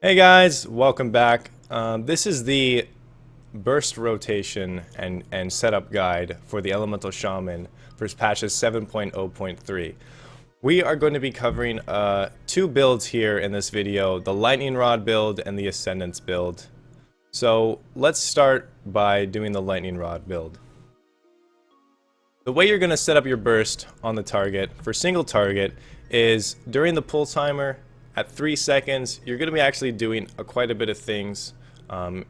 Hey guys, welcome back. This is the burst rotation and setup guide for the Elemental Shaman for patches 7.0.3. We are going to be covering two builds here in this video, the Lightning Rod build and the Ascendance build. So let's start by doing the Lightning Rod build. The way you're going to set up your burst on the target for single target is during the pull timer. At 3 seconds, you're going to be actually doing quite a bit of things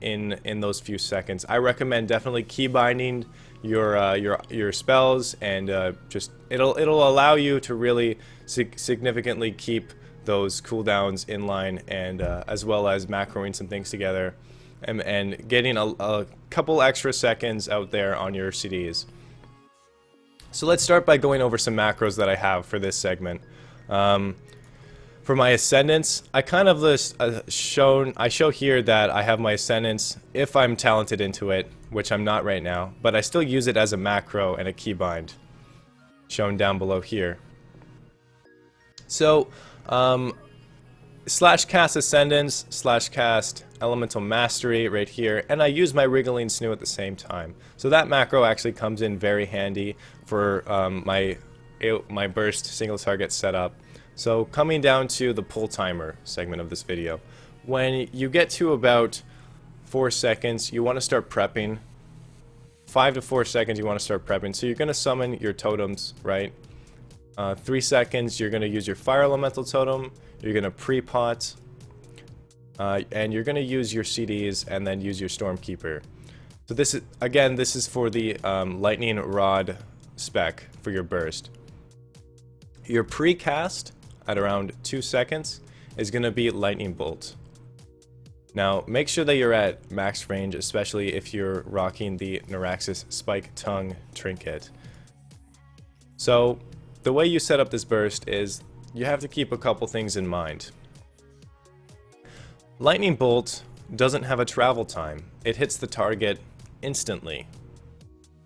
in those few seconds. I recommend definitely key binding your spells, and just it'll allow you to really significantly keep those cooldowns in line, and as well as macroing some things together, and getting a couple extra seconds out there on your CDs. So let's start by going over some macros that I have for this segment. For my Ascendance, I kind of show here that I have my Ascendance if I'm talented into it, which I'm not right now, but I still use it as a macro and a keybind, shown down below here. So, slash cast Ascendance, slash cast Elemental Mastery right here, and I use my Wriggling Snoo at the same time. So that macro actually comes in very handy for my burst single target setup. So coming down to the pull timer segment of this video, when you get to about 4 seconds, you want to start prepping. 5 to 4 seconds, you want to start prepping. So you're going to summon your totems, right? 3 seconds, you're going to use your fire elemental totem. You're going to pre-pot, and you're going to use your CDs and then use your Stormkeeper. So this is, again, this is for the lightning rod spec for your burst. Your pre-cast at around 2 seconds is going to be lightning bolt. Now make sure that you're at max range, especially if you're rocking the Neuraxis spike tongue trinket. So the way you set up this burst is you have to keep a couple things in mind. Lightning bolt doesn't have a travel time. It hits the target instantly.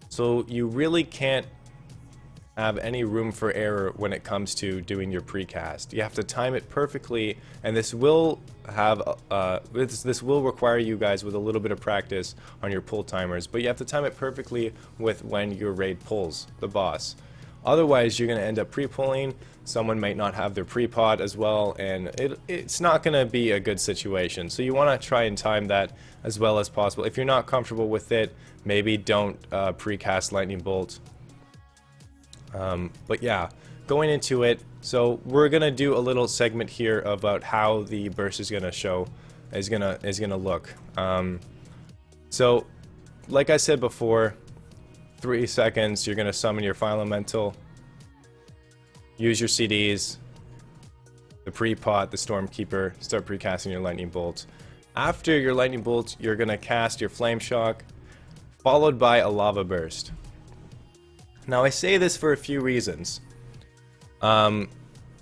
So you really can't have any room for error when it comes to doing your precast. You have to time it perfectly, and this will have this will require you guys with a little bit of practice on your pull timers, but you have to time it perfectly with when your raid pulls the boss. Otherwise, you're going to end up pre-pulling. Someone might not have their pre-pod as well, and it's not going to be a good situation. So you want to try and time that as well as possible. If you're not comfortable with it, maybe don't precast lightning bolt. But yeah, going into it, so we're gonna do a little segment here about how the burst is gonna look. So, like I said before, 3 seconds, you're gonna summon your fire elemental, use your CDs, the pre-pot, the Stormkeeper, start precasting your lightning bolt. After your lightning bolt, you're gonna cast your flame shock, followed by a lava burst. Now I say this for a few reasons. Power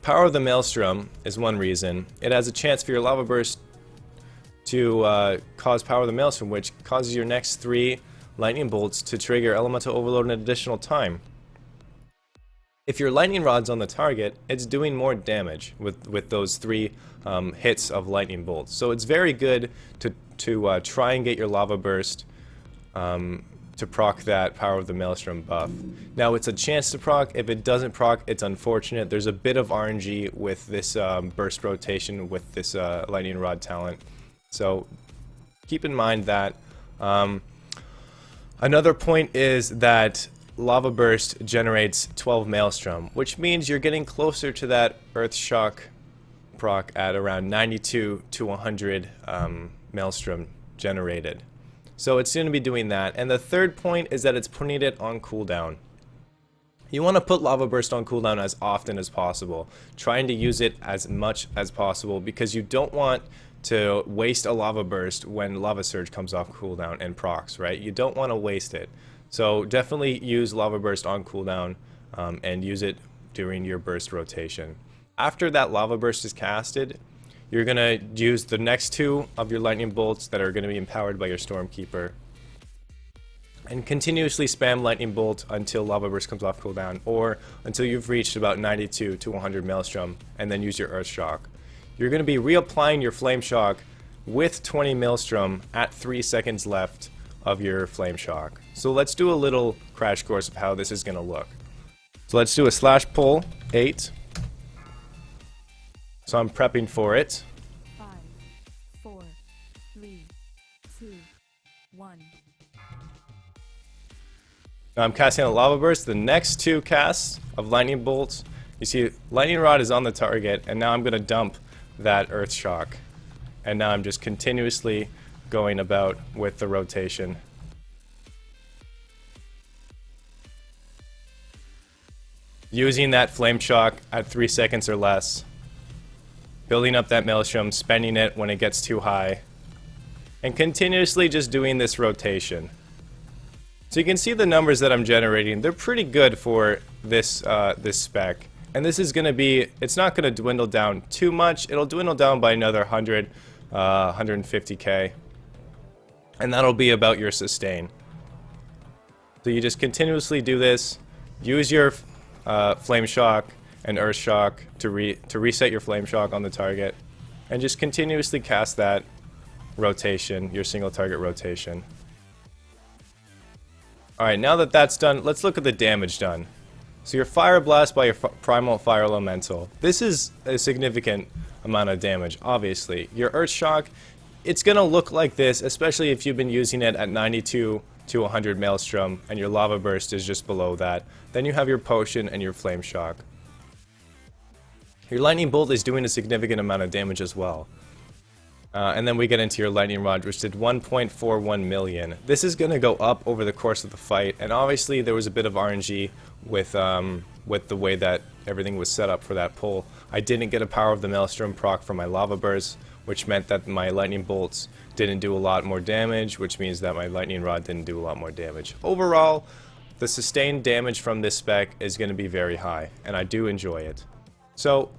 of the Maelstrom is one reason. It has a chance for your lava burst to cause Power of the Maelstrom, which causes your next 3 lightning bolts to trigger Elemental Overload an additional time. If your lightning rod's on the target, it's doing more damage with those 3 hits of lightning bolts. So it's very good to try and get your lava burst to proc that Power of the Maelstrom buff. Now it's a chance to proc. If it doesn't proc, it's unfortunate. There's a bit of RNG with this burst rotation with this lightning rod talent. So keep in mind that. Another point is that lava burst generates 12 Maelstrom, which means you're getting closer to that earth shock proc at around 92 to 100 Maelstrom generated. So it's going to be doing that. And the third point is that it's putting it on cooldown. You want to put Lava Burst on cooldown as often as possible, trying to use it as much as possible, because you don't want to waste a Lava Burst when Lava Surge comes off cooldown and procs, right? You don't want to waste it. So definitely use Lava Burst on cooldown and use it during your burst rotation. After that Lava Burst is casted, you're going to use the next 2 of your lightning bolts that are going to be empowered by your Stormkeeper, and continuously spam lightning bolt until lava burst comes off cooldown, or until you've reached about 92 to 100 Maelstrom, and then use your earth shock. you're going to be reapplying your Flame Shock with 20 Maelstrom at 3 seconds left of your Flame Shock. So let's do a little crash course of how this is going to look. So let's do a slash pull 8. So I'm prepping for it. 5, 4, 3, 2, 1. Now I'm casting a Lava Burst. The next 2 casts of Lightning Bolts, you see Lightning Rod is on the target, and now I'm going to dump that Earth Shock. And now I'm just continuously going about with the rotation. Using that Flame Shock at 3 seconds or less. Building up that Maelstrom, spending it when it gets too high. And continuously just doing this rotation. So you can see the numbers that I'm generating. They're pretty good for this this spec. And this is going to be, it's not going to dwindle down too much. It'll dwindle down by another 100, 150k. And that'll be about your sustain. So you just continuously do this. Use your Flame Shock and Earth Shock to reset your Flame Shock on the target. And just continuously cast that rotation, your single target rotation. Alright, now that that's done, let's look at the damage done. So your Fire Blast by your Primal Fire Elemental. This is a significant amount of damage, obviously. Your Earth Shock, it's going to look like this, especially if you've been using it at 92 to 100 Maelstrom, and your Lava Burst is just below that. Then you have your Potion and your Flame Shock. Your Lightning Bolt is doing a significant amount of damage as well. And then we get into your Lightning Rod, which did 1.41 million. This is going to go up over the course of the fight, and obviously there was a bit of RNG with the way that everything was set up for that pull. I didn't get a Power of the Maelstrom proc for my Lava Burst, which meant that my Lightning Bolts didn't do a lot more damage, which means that my Lightning Rod didn't do a lot more damage. Overall, the sustained damage from this spec is going to be very high, and I do enjoy it. So,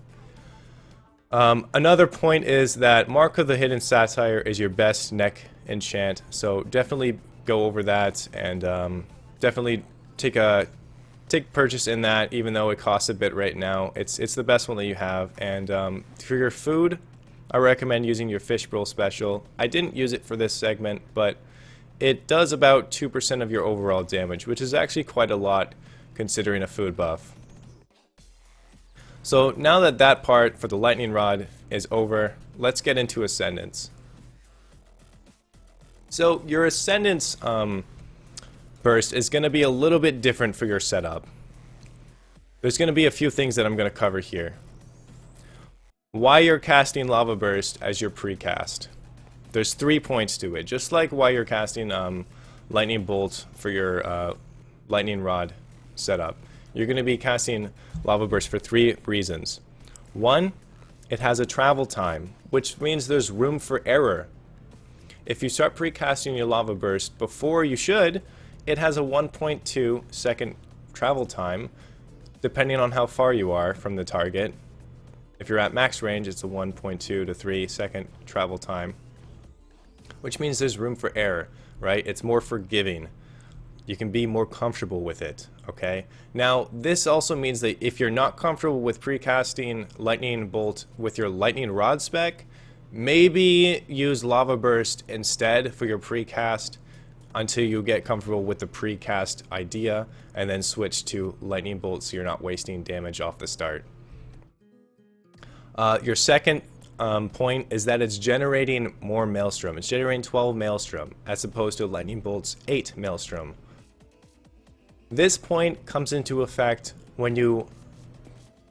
another point is that Mark of the Hidden Satire is your best neck enchant, so definitely go over that, and definitely take purchase in that, even though it costs a bit right now. It's the best one that you have, and for your food, I recommend using your Fish Bowl Special. I didn't use it for this segment, but it does about 2% of your overall damage, which is actually quite a lot considering a food buff. So now that that part for the Lightning Rod is over, let's get into Ascendance. So your Ascendance burst is going to be a little bit different for your setup. There's going to be a few things that I'm going to cover here. Why you're casting Lava Burst as your precast. There's 3 points to it, just like why you're casting Lightning Bolt for your Lightning Rod setup. You're going to be casting Lava Burst for 3 reasons. 1, it has a travel time, which means there's room for error. If you start precasting your Lava Burst before you should, it has a 1.2 second travel time, depending on how far you are from the target. If you're at max range, it's a 1.2 to 3 second travel time, which means there's room for error, right? It's more forgiving. You can be more comfortable with it, okay? Now, this also means that if you're not comfortable with precasting Lightning Bolt with your Lightning Rod spec, maybe use Lava Burst instead for your precast until you get comfortable with the precast idea, and then switch to Lightning Bolt so you're not wasting damage off the start. Your second point is that it's generating more Maelstrom. It's generating 12 Maelstrom as opposed to Lightning Bolt's 8 Maelstrom. This point comes into effect when you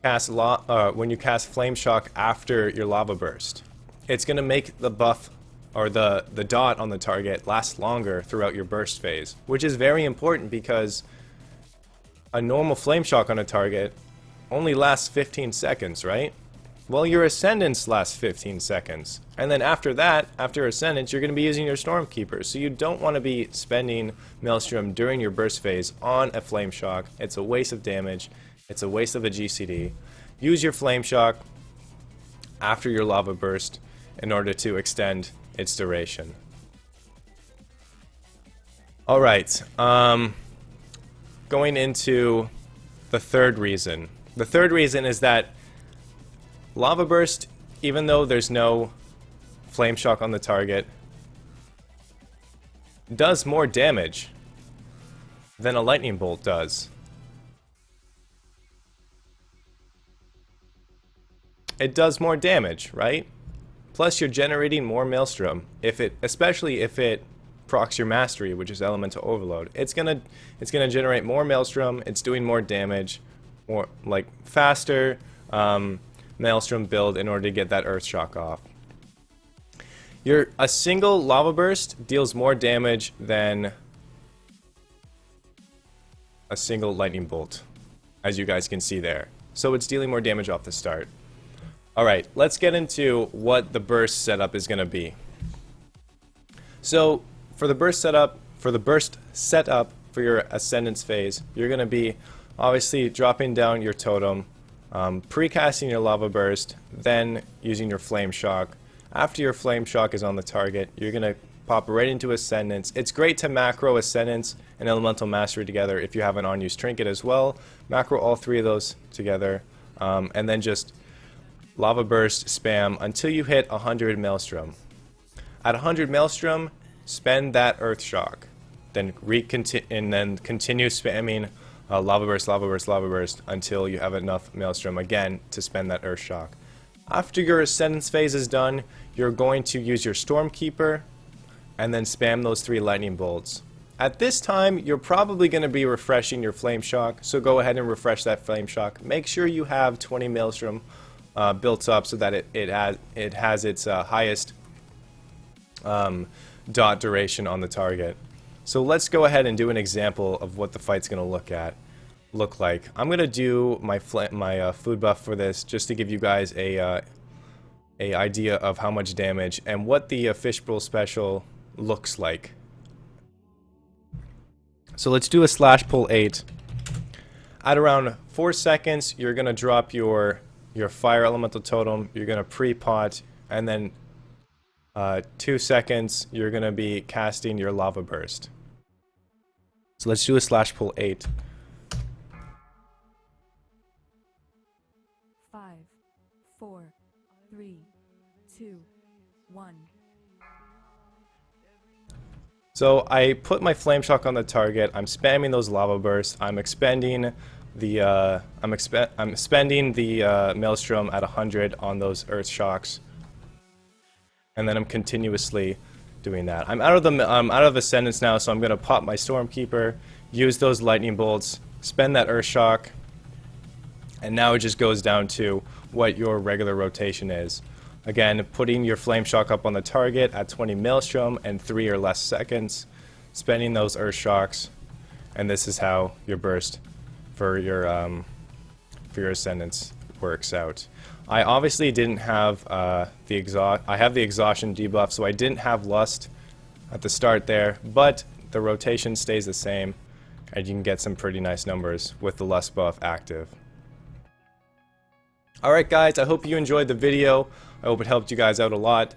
cast Flame Shock after your Lava Burst. It's going to make the buff or the dot on the target last longer throughout your burst phase, which is very important because a normal Flame Shock on a target only lasts 15 seconds, right? Well, your Ascendance lasts 15 seconds. And then after that, after Ascendance, you're going to be using your Stormkeeper. So you don't want to be spending Maelstrom during your burst phase on a Flame Shock. It's a waste of damage. It's a waste of a GCD. Use your Flame Shock after your Lava Burst in order to extend its duration. Alright, going into the third reason. The third reason is that Lava Burst even though there's no flame shock on the target, does more damage than a lightning bolt does. It does more damage, right? Plus you're generating more maelstrom. Especially if it procs your mastery, which is elemental overload. It's gonna generate more maelstrom. It's doing more damage, more like faster maelstrom build in order to get that earth shock off. A single lava burst deals more damage than a single lightning bolt, as you guys can see there. So it's dealing more damage off the start. Alright, let's get into what the burst setup is going to be. So, for the burst setup for your Ascendance phase, you're going to be obviously dropping down your totem, pre-casting your lava burst, then using your flame shock. After your flame shock is on the target, you're going to pop right into Ascendance. It's great to macro Ascendance and Elemental Mastery together if you have an unused trinket as well. Macro all three of those together, and then just lava burst spam until you hit 100 maelstrom. At 100 maelstrom, spend that earth shock, then continue spamming lava burst, lava burst, lava burst until you have enough maelstrom again to spend that earth shock. After your Ascendance phase is done, you're going to use your Stormkeeper and then spam those 3 lightning bolts. At this time, you're probably going to be refreshing your flame shock, so go ahead and refresh that flame shock. Make sure you have 20 maelstrom built up so that it has its highest dot duration on the target. So let's go ahead and do an example of what the fight's going to look like. I'm going to do my food buff for this just to give you guys a idea of how much damage and what the fishbowl special looks like. So let's do a slash pull 8. At around 4 seconds, you're going to drop your fire elemental totem, you're going to pre-pot, and then 2 seconds, you're going to be casting your lava burst. So let's do a slash pull 8. 5, 4, 3, 2, 1. So I put my flame shock on the target, I'm spamming those lava bursts, I'm expending the I'm spending the maelstrom at 100 on those earth shocks, and then I'm continuously doing that. I'm out of Ascendance now, so I'm gonna pop my Stormkeeper, use those lightning bolts, spend that earth shock, and now it just goes down to what your regular rotation is. Again, putting your flame shock up on the target at 20 maelstrom and 3 or less seconds, spending those earth shocks, and this is how your burst for your Ascendance works out. I obviously didn't have I have the exhaustion debuff, so I didn't have lust at the start there, but the rotation stays the same, and you can get some pretty nice numbers with the lust buff active. Alright guys, I hope you enjoyed the video. I hope it helped you guys out a lot.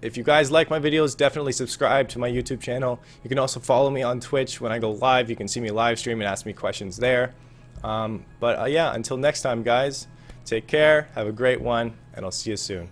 If you guys like my videos, definitely subscribe to my YouTube channel. You can also follow me on Twitch. When I go live, you can see me live stream and ask me questions there. Yeah, until next time guys, take care, have a great one, and I'll see you soon.